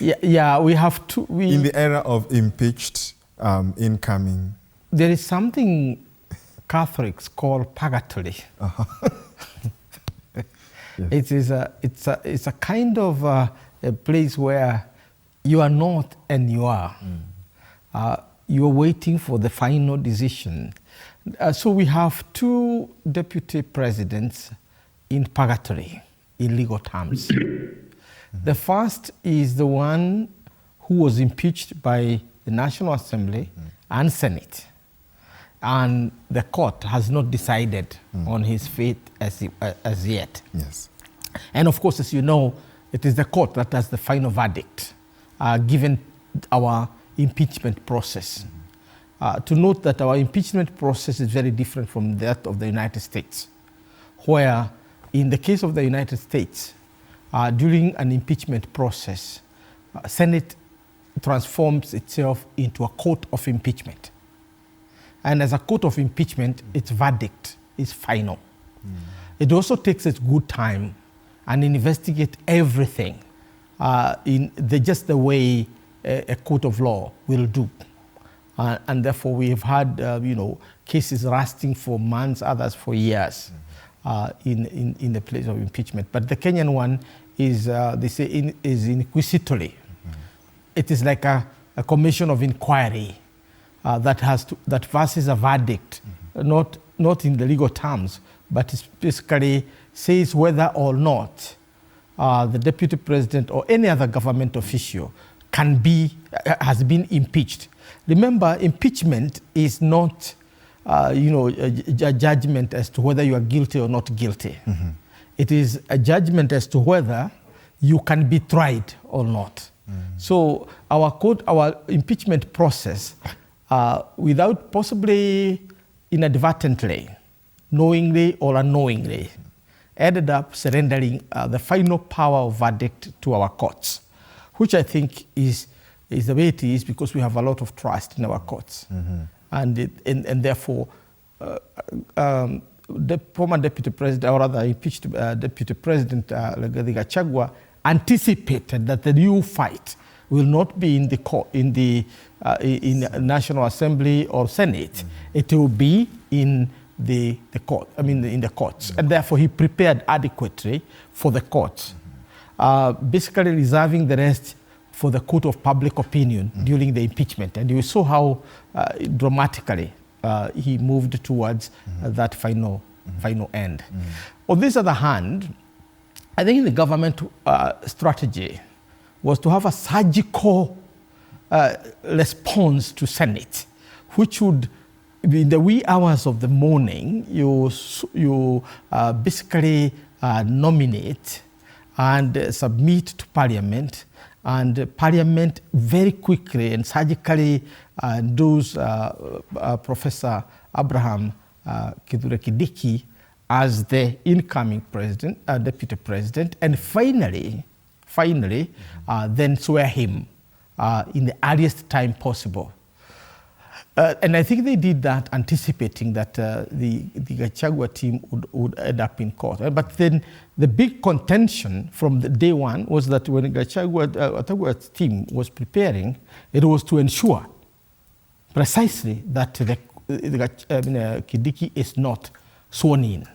Yeah, we have to. In the era of impeached incoming. There is something Catholics call purgatory. Yes. It's a kind of a place where you are not and you are. You are waiting for the final decision. So we have two deputy presidents in purgatory, in legal terms. The first is the one who was impeached by the National Assembly and Senate. And the court has not decided on his fate as yet. Yes. And of course, as you know, it is the court that has the final verdict, given our impeachment process. To note that our impeachment process is very different from that of the United States, where in the case of the United States, during an impeachment process, Senate transforms itself into a court of impeachment. And as a court of impeachment, its verdict is final. It also takes its good time and investigate everything just the way a court of law will do. And therefore, we have had cases lasting for months, others for years in the place of impeachment. But the Kenyan one is, they say, is inquisitory. It is like a commission of inquiry that verses a verdict, not in the legal terms, but it basically says whether or not the deputy president or any other government official has been impeached. Remember, impeachment is not a judgment as to whether you are guilty or not guilty. It is a judgment as to whether you can be tried or not. So our impeachment process, without possibly inadvertently, knowingly or unknowingly, ended up surrendering the final power of verdict to our courts, which I think is the way it is because we have a lot of trust in our courts. And therefore, the former deputy president, or rather impeached deputy president, Rigathi Gachagua, anticipated that the new fight will not be in the National Assembly or Senate. It will be in the court. In the courts, and therefore he prepared adequately for the courts, basically reserving the rest for the court of public opinion during the impeachment. And you saw how dramatically he moved towards that final end. On this other hand, I think the government strategy was to have a surgical response to Senate, which would, in the wee hours of the morning, you basically nominate and submit to Parliament, and Parliament very quickly and surgically endows Professor Abraham Kithure Kindiki as the incoming president, deputy president, and finally, then swear him in the earliest time possible. And I think they did that anticipating that the Gachagua team would end up in court. But then the big contention from the day one was that when Gachagua's team was preparing, it was to ensure precisely that Kindiki is not sworn in.